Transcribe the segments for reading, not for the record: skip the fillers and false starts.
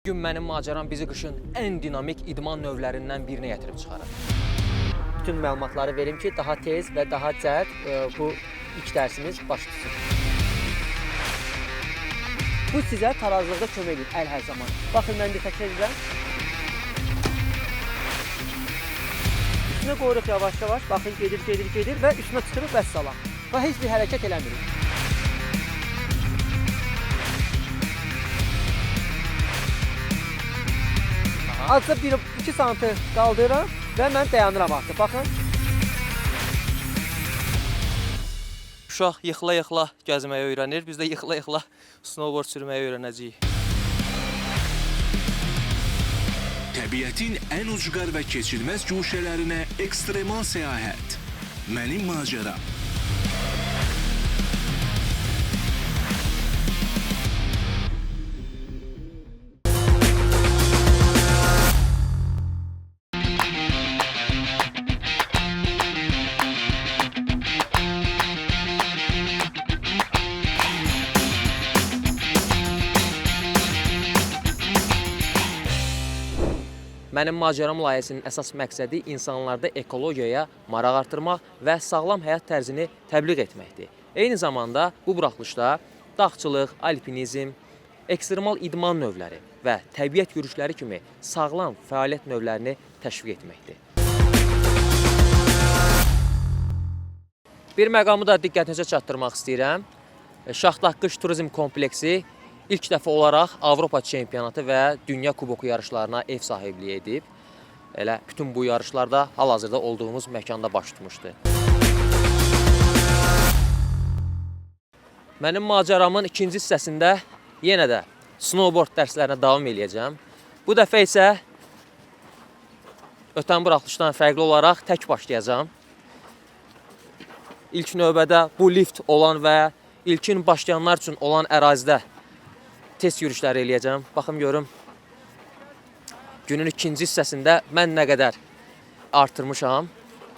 Bugün mənim macəram bizi qışın ən dinamik idman növlərindən birinə gətirib çıxarır. Bütün məlumatları verim ki, daha tez və daha cəld bu ilk dərsimiz baş tutsun. Bu sizə tarazlıqda kömək edir hər zaman. Baxın, mən də təkrar edirəm. Üstünə qoyuruq yavaş-yavaş. Baxın, gedir və üstünə çıxırıq və salam. Və heç bir hərəkət eləmirik. Azca 1-2 sm qaldırıram və mən dayanıram artıq. Baxın. Uşaq yıxıla-yıxıla gəzməyi öyrənir. Biz də yıxıla-yıxıla snowboard sürməyi öyrənəcəyik. Təbiətin ən ucqar və keçilməz guşələrinə ekstremal səyahət. Mənim macəram. Mənim macəram layihəsinin əsas məqsədi insanlarda ekologiyaya maraq artırmaq və sağlam həyat tərzini təbliğ etməkdir. Eyni zamanda bu buraxılışda dağçılıq, alpinizm, ekstremal idman növləri və təbiət yürüşləri kimi sağlam fəaliyyət növlərini təşviq etməkdir. Bir məqamı da diqqətinizə çatdırmaq istəyirəm. Şaxdağ Qış Turizm Kompleksi İlk dəfə olaraq Avropa çempionatı və Dünya Kuboku yarışlarına ev sahibliyi edib. Elə bütün bu yarışlarda hal-hazırda olduğumuz məkanda baş tutmuşdu. Mənim macəramın ikinci hissəsində yenə də snowboard dərslərinə davam eləyəcəm. Bu dəfə isə ötən buraxılışdan fərqli olaraq tək başlayacağam. İlk növbədə bu lift olan və ilkin başlayanlar üçün olan ərazidə test yürüşləri eləyəcəm. Baxım görüm günün ikinci hissəsində mən nə qədər artırmışam.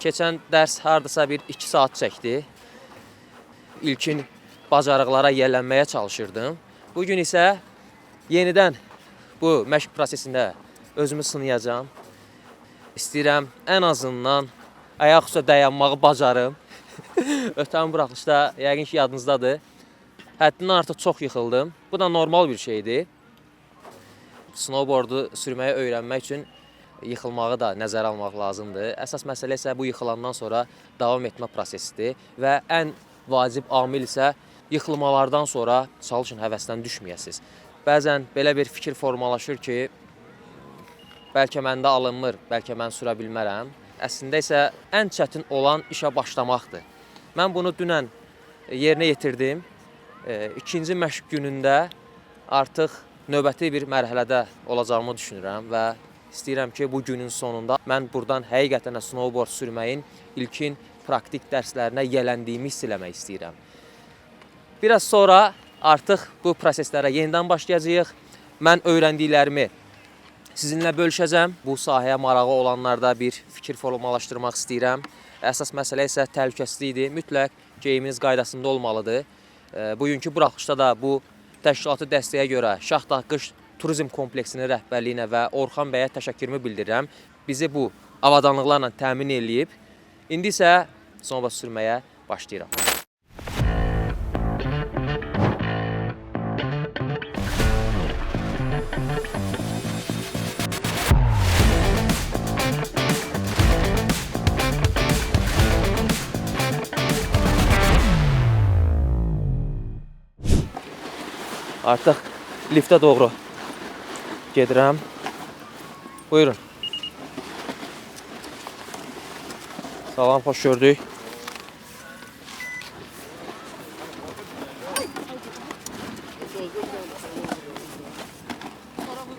Keçən dərs hardasa bir 2 saat çəkdi. İlkin bacarıqlara yiyələnməyə çalışırdım. Bugün isə yenidən bu məşq prosesində özümü sınayacağam. İstəyirəm ən azından ayaq üstə dayanmağı bacarım. Ötən buraxılışda yəqin ki yadınızdadır. Həddindən artıq çox yıxıldım. Bu da normal bir şeydir. Snowboardu sürməyi öyrənmək üçün yıxılmağı da nəzərə almaq lazımdır. Əsas məsələ isə bu yıxılandan sonra davam etmə prosesidir. Və ən vacib amil isə yıxılmalardan sonra çalışın həvəsdən düşməyəsiniz. Bəzən belə bir fikir formalaşır ki, bəlkə məndə alınmır, bəlkə mən sürə bilmərəm. Əslində isə ən çətin olan işə başlamaqdır. Mən bunu dünən yerinə yetirdim. İkinci məşq günündə artıq növbəti bir mərhələdə olacağımı düşünürəm və istəyirəm ki, bu günün sonunda mən buradan həqiqətən snowboard sürməyin ilkin praktik dərslərinə yiyələndiyimi hiss eləmək istəyirəm. Biraz sonra artıq bu proseslərə yenidən başlayacağıq. Mən öyrəndiklərimi sizinlə bölüşəcəm. Bu sahəyə marağı olanlarda bir fikir formalaşdırmaq istəyirəm. Əsas məsələ isə təhlükəsizlikdir. Mütləq geyiminiz qaydasında olmalıdır. Bugünkü buraxılışda da bu təşkilati dəstəyə görə Şaxdağ Qış Turizm Kompleksinin rəhbərliyinə və Orxan bəyə təşəkkürümü bildirirəm. Bizi bu avadanlıqlarla təmin eləyib. İndi isə snowboard sürməyə başlayıram. Artıq liftə doğru gedirəm. Buyurun. Salam, xoş gördük.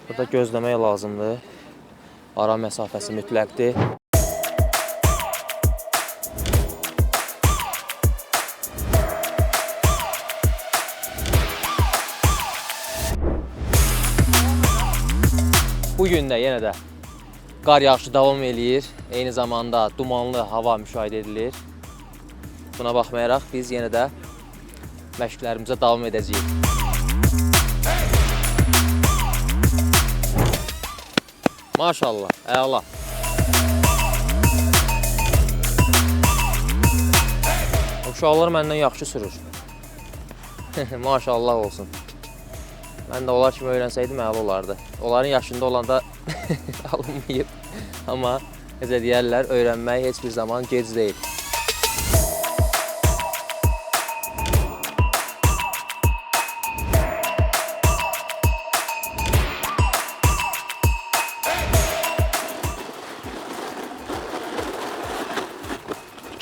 Burada gözləmək lazımdır. Ara məsafəsi mütləqdir. Bugün də yenə də qar yağışı davam eləyir. Eyni zamanda dumanlı hava müşahidə edilir. Buna baxmayaraq biz yenə də məşqlərimizə davam edəcəyik. Maşallah, əla. Uşaqlar məndən yaxşı sürür. Maşallah olsun. Mən də onlar kimi öyrənsəydim əla olardı. Onların yaşında olanda alınmayıb. Amma necə deyərlər, öyrənmək heç bir zaman gec deyil.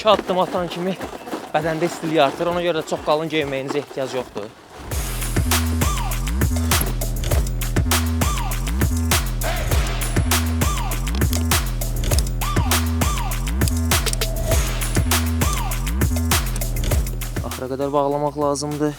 İki addım atan kimi bədəndə istiliyi artır. Ona görə də çox qalın geyinməyinizə ehtiyac yoxdur. Axıra qədər bağlamaq lazımdır.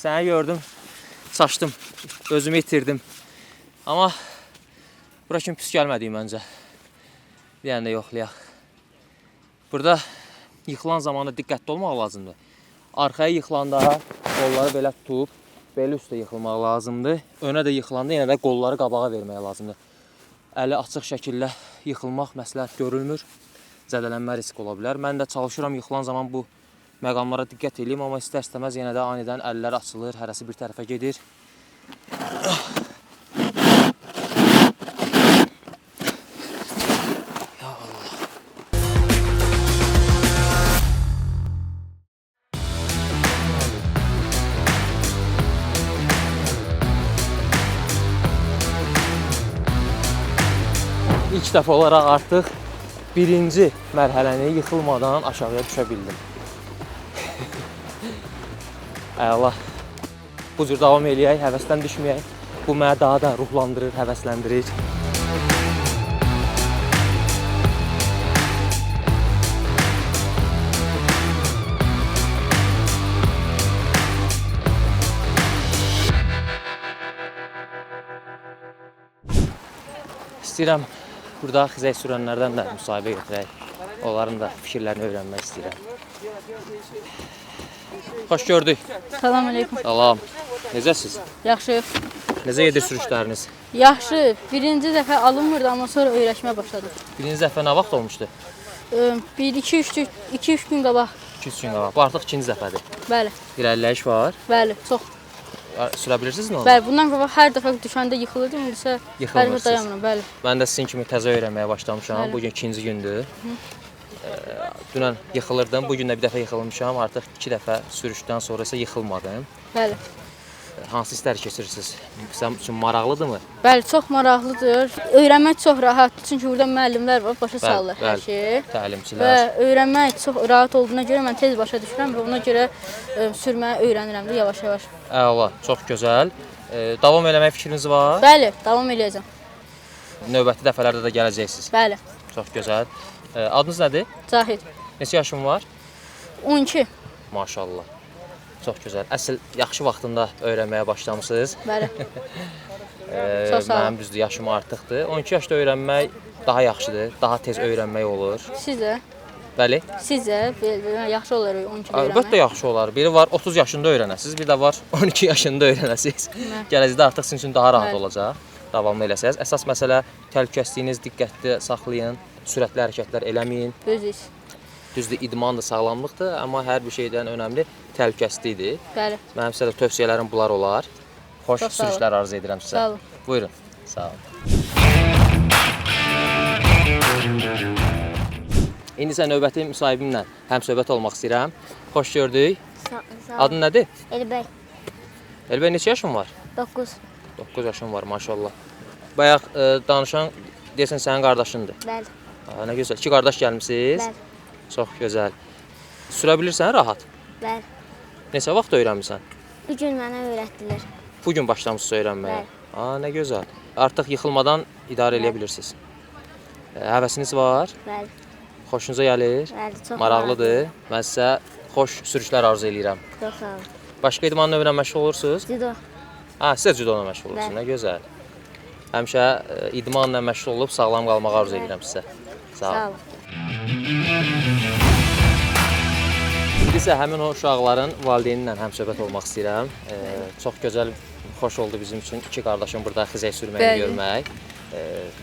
Səni gördüm, çaşdım, özümü itirdim. Amma bura kimi pis gəlmədik məncə. Bir dənə də yoxlayaq. Burada yıxılan zamanı diqqətli olmaq lazımdır. Arxaya yıxılanda qolları belə tutub, belə üstə yıxılmaq lazımdır. Önə də yıxılanda yenə də qolları qabağa vermək lazımdır. Əli açıq şəkildə yıxılmaq məsləhət görülmür. Zədələnmə riski ola bilər. Mən də çalışıram yıxılan zaman bu məqamlara diqqət edeyim, amma istər-istəməz yenə də anidən əllər açılır, hərəsi bir tərəfə gedir. Ya Allah. İlk dəfə olaraq artıq birinci mərhələni yıxılmadan aşağıya düşə bildim. Əla. Bu cür davam eləyək, həvəsdən düşməyək. Bu məni daha da ruhlandırır, həvəsləndirir. İstəyirəm burada xizək sürənlərdən də müsahibə götürək. Onların da fikirlərini öyrənmək istəyirəm. Xoş gördük. Salam aleyküm. Salam. Necəsiz? Yaxşı. Necə gedir sürüşləriniz? Yaxşı. Birinci dəfə alınmırdı, amma sonra öyrəşmə başladım. Birinci dəfə nə vaxt olmuşdu? 2-3 gün qabaq. 2-3 gün qabaq. Bu artıq ikinci dəfədir. Bəli. İrəliləyiş var. Bəli, çox. Sürə bilirsinizmi onu? Bəli, bundan qabaq hər dəfə düşəndə yıxılırdım, indi isə hər dəfə dayanmıram. Bəli. Mən də sizin kimi təzə öyrənməyə başlamışam. Bəli. Bu gün ikinci gündür. Dünən yıxılırdım, bu gün də bir dəfə yıxılmışam. Artıq 2 dəfə sürüşdən sonra isə yıxılmadım. Bəli. Hansı hissləri keçirirsiniz? Sizin üçün maraqlıdırmı? Bəli, çox maraqlıdır. Öyrənmək çox rahatdır, çünki burada müəllimlər var, başa salırlar hər şeyi. Təlimçilər. Və öyrənmək çox rahat olduğuna görə mən tez başa düşürəm və ona görə sürməyi öyrənirəm də yavaş-yavaş. Əla, çox gözəl. Davam eləmək fikriniz var? Bəli, davam eləyəcəm. Növbəti dəfələrdə də gələcəksiniz. Bəli. Çox gözəl. Adınız nədir? Cahid. Neçə yaşın var? 12. Maşallah. Çox gözəl. Əsl yaxşı vaxtında öyrənməyə başlamısınız. Bəli. Çox sağ olun. Mənim düzdür, yaşım artıqdır. 12 yaşda öyrənmək daha yaxşıdır, daha tez öyrənmək olur. Sizə? Bəli. Sizə yaxşı olar 12 öyrənmək? Əlbəttə yaxşı olar. Biri var 30 yaşında öyrənəsiniz, bir də var 12 yaşında öyrənəsiniz. Gələcəkdə artıq sizin üçün daha rahat olacaq. Davamlı eləsəz. Əsas məsələ təhlükəsizliyiniz diqqətli saxlayın, sürətli hərəkətlər eləməyin. Öz iş. Düzdür, idman da sağlamlıqdır, amma hər bir şeydən önəmli təhlükəsizlikdir. Bəli. Mənim sizə də tövsiyələrim bunlar olar. Xoş Çox sağ olun. sürüşlər arzu edirəm sizə. Sağ olun. Buyurun. Sağ olun. İndi isə növbəti müsahibimlə həmsöhbət olmaq istəyirəm. Xoş gördük. Sağ Adın nədir? Elbəy, Elbəy, neçə yaşın var? 9. 9 yaşın var, maşallah. Bayaq danışan deyəsən sənin qardaşındır. Bəli, Nə gözəl. 2 qardaş gəlmisiniz. bəli, Çox gözəl. Sürə bilirsən rahat? bəli. Neçə vaxt öyrənmisən? Bu gün mənə öyrətdilər. Bu gün başlamısınız öyrənməyə. Bəli. Nə gözəl. Artıq yıxılmadan idarə eləyə bilirsiniz. Həvəsiniz var? Bəli, Xoşunuza gəlir? bəli, çox Maraqlıdır. Mən sizə xoş sürüşlər arzu edirəm. Çox sağ olun. Başqa idman növünə məşğul olursunuz? Cido, Siz də judola məşğul olursunuz. Bəli. Nə gözəl. Həmişə idmanla məşğul olub sağlam qalmağı arzu edirəm sizə. Sağ sağ olun. olun. İndi isə həmin o uşaqların valideyni ilə həmsöhbət olmaq istəyirəm. Çox gözəl, xoş oldu bizim üçün iki qardaşım burada xizək sürməyini görmək.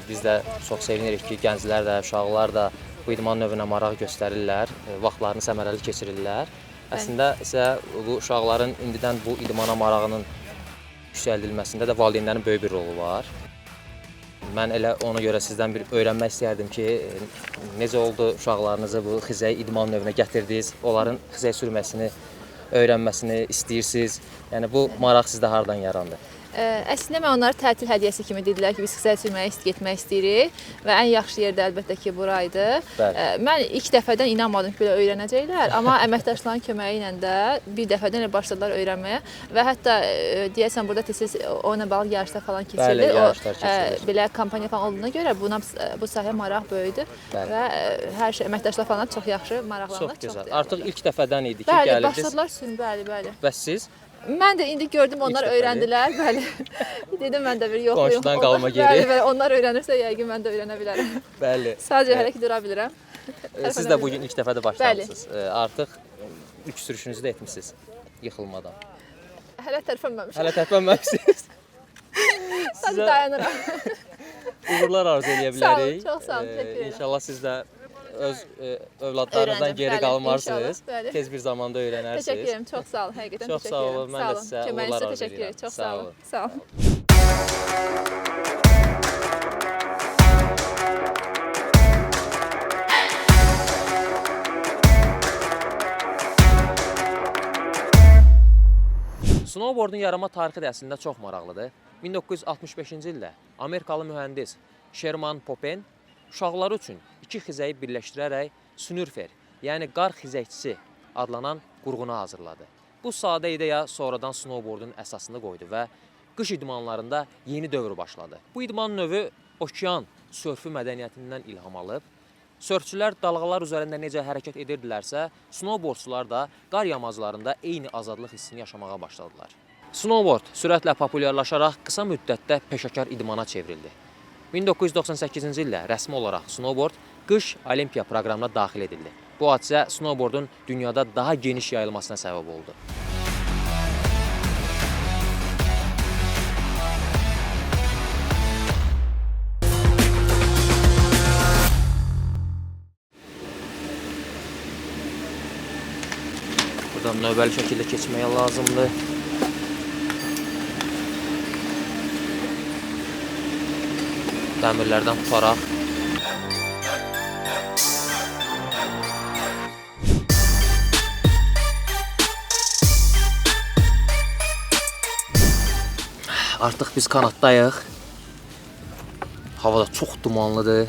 Biz də çox sevinirik ki, gənclər də, uşaqlar da bu idman növünə maraq göstərirlər, vaxtlarını səmərəli keçirirlər. Əslində isə bu uşaqların indidən bu idmana marağının yüksəldilməsində də valideynlərin böyük bir rolu var. Mən elə ona görə sizdən bir öyrənmək istərdim ki, necə oldu uşaqlarınızı bu xizək idman növünə gətirdiniz, onların xizək sürməsini öyrənməsini istəyirsiniz. Yəni bu maraq sizdə hardan yarandı? Əslində mən onlara tətil hədiyyəsi kimi dedilər ki, biz xizək sürməyə getmək istəyirik və ən yaxşı yerdə əlbəttə ki, buraydı. Bəli. Mən ilk dəfədən inanmadım ki, belə öyrənəcəklər, amma əməkdaşların köməyi ilə də bir dəfədən elə başladılar öyrənməyə və hətta deyəsən burada tez-tez onunla bağlı yarışlar falan keçirilir. Bəli, yarışlar keçirilir. Belə kampaniya falan olduğuna görə bu sahəyə maraq böyüdü və hər şey əməkdaşlar falan çox yaxşı maraqlanır. Çox gözəl. Artıq ilk dəfədən idi ki, bəli, gəlirdiniz. başladılar sürməyə, bəli. Bəs siz? Mən də indi gördüm onlar dəfədir. öyrəndilər, bəli. Dedim mən də bir yoxlayım. Qonşudan qalma geri. Bəli, onlar öyrənirsə yəqin mən də öyrənə bilərəm. Bəli. Sadəcə hələ ki dura bilirəm. Siz də bugün ilk dəfədə başlamısınız. Artıq 3 sürüşünüzü də etmisiniz yıxılmadan. Hələ tərpənməmişəm. Hələ tərpənməmisiniz. Sadəcə dayanıram. Uğurlar arzu eləyə Sağ olun, bilərik. çox sağ olun, təşəkkür edirəm. İnşallah siz də öz övladlarınızdan Öyrəndim, geri bəli, qalmarsınız. inşallah, bəli. Tez bir zamanda öyrənərsiniz. Təşəkkür edirəm. Çox sağ olun. Həqiqətən Çox təşəkkür sağ edirəm. olun. Mən də sizə Köməyinizə uğurlar arzu təşəkkür edirəm. edirəm. Çox Sağ sağ olun. olun. Sağ olun. Snowboardun yaranma tarixi də əslində çox maraqlıdır. 1965-ci ildə Amerikalı mühəndis Sherman Popen uşaqları üçün iki xizəyi birləşdirərək snurfer, yəni qar xizəkçisi adlanan qurğunu hazırladı. Bu sadə ideya sonradan snowboardun əsasını qoydu və qış idmanlarında yeni dövr başladı. Bu idman növü okean sörfü mədəniyyətindən ilham alıb. Sörfçülər dalğalar üzərində necə hərəkət edirdilərsə, snowboardçular da qar yamaclarında eyni azadlıq hissini yaşamağa başladılar. Snowboard sürətlə populyarlaşaraq qısa müddətdə peşəkar idmana çevrildi. 1998-ci ildə rəsmi olaraq snowboard qış olimpiya proqramına daxil edildi. Bu hadisə snowboardun dünyada daha geniş yayılmasına səbəb oldu. Buradan növbəli şəkildə keçməyə lazımdır. Dəmirlərdən tutaraq. Artıq biz kanatdayıq. Hava da çox dumanlıdır.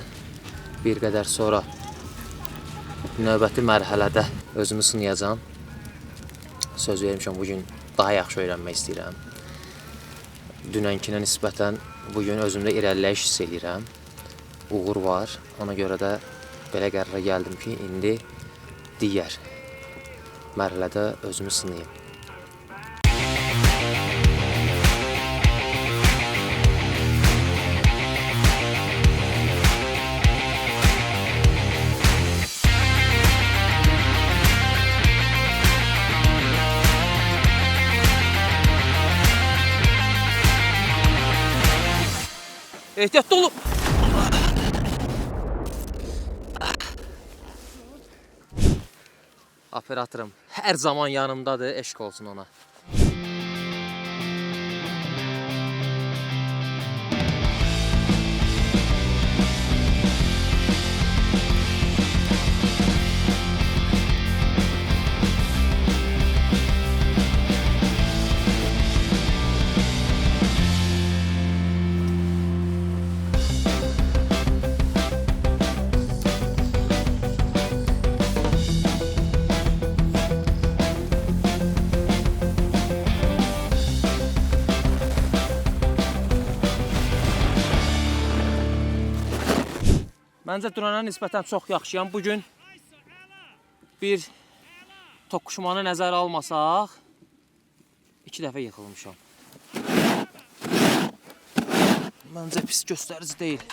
Bir qədər sonra növbəti mərhələdə özümü sınayacağam. Söz vermişəm, bugün daha yaxşı öyrənmək istəyirəm. Dünənkinə nisbətən bugün özümdə irəliləyiş hiss edirəm. Uğur var. Ona görə də belə qərara gəldim ki, indi digər mərhələdə özümü sınayım. Ehtiyatlı olun. Operatorum hər zaman yanımdadır, eşq olsun ona. Məncə dünənə nisbətən çox yaxşıyam. Bugün bir toqquşmanı nəzərə almasaq 2 dəfə yıxılmışam. Məncə pis göstərici deyil.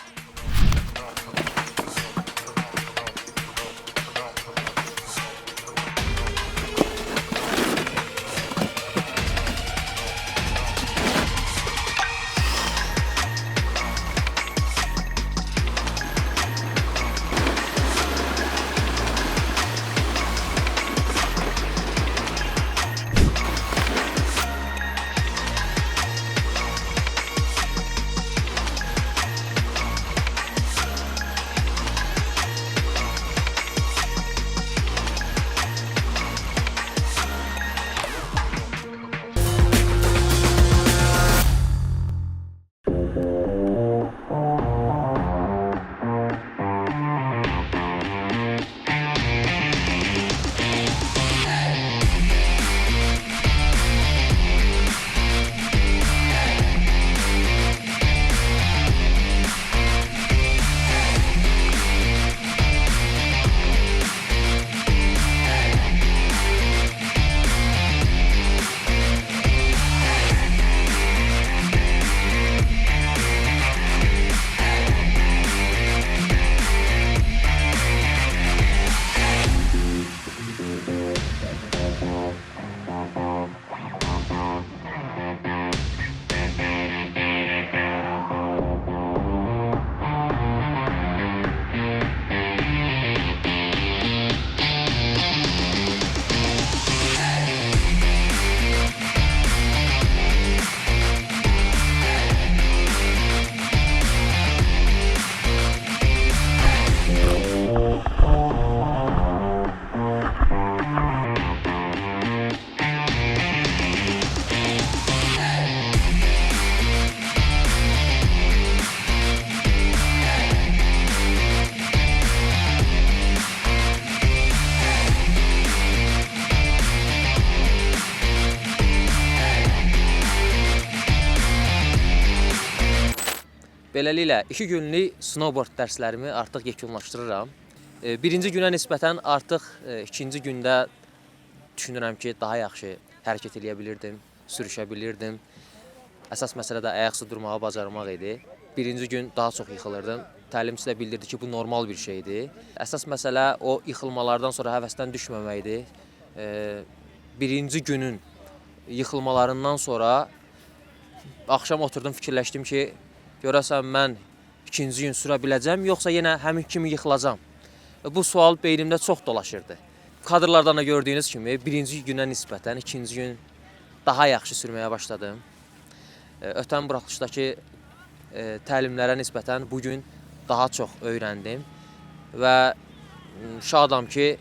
Beləliklə 2 günlük snowboard dərslərimi artıq yekunlaşdırıram. Birinci günə nisbətən artıq ikinci gündə düşünürəm ki, daha yaxşı hərəkət edə bilirdim, sürüşə bilirdim. Əsas məsələ də ayaqüstə durmağı bacarmaq idi. Birinci gün daha çox yıxılırdım. Təlimçi də bildirdi ki, bu normal bir şeydir. Əsas məsələ o yıxılmalardan sonra həvəsdən düşməməkdir. Birinci günün yıxılmalarından sonra axşam oturdum, fikirləşdim ki, görəsən mən ikinci gün sürə biləcəm, yoxsa yenə həmin kimi yıxılacam? Bu sual beynimdə çox dolaşırdı. Kadrlardan da gördüyünüz kimi birinci günə nisbətən ikinci gün daha yaxşı sürməyə başladım. Ötən buraxılışdakı təlimlərə nisbətən bugün daha çox öyrəndim və şadam ki,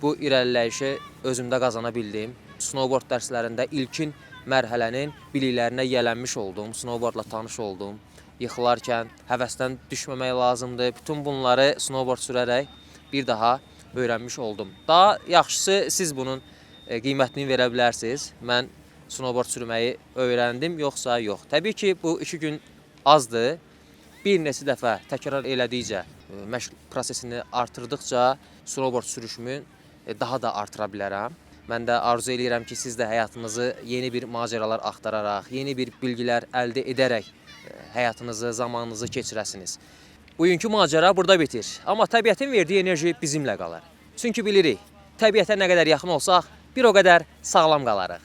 bu irəliləyişi özümdə qazana bildim. Snowboard dərslərində ilkin mərhələnin biliklərinə yiyələnmiş oldum, snowboardla tanış oldum. Yıxılarkən həvəsdən düşməmək lazımdır. Bütün bunları snowboard sürərək bir daha öyrənmiş oldum. Daha yaxşısı siz bunun qiymətini verə bilərsiniz. Mən snowboard sürməyi öyrəndim, yoxsa yox. Təbii ki, bu 2 gün azdır. Bir neçə dəfə təkrar elədikcə, məşq prosesini artırdıqca snowboard sürüşümü daha da artıra bilərəm. Mən də arzu edirəm ki, siz də həyatınızı yeni bir macəralar axtararaq, yeni bir bilgilər əldə edərək həyatınızı, zamanınızı keçirəsiniz. Bugünkü macəra burada bitir. Amma təbiətin verdiyi enerji bizimlə qalır. Çünki bilirik, təbiətə nə qədər yaxın olsaq, bir o qədər sağlam qalarıq.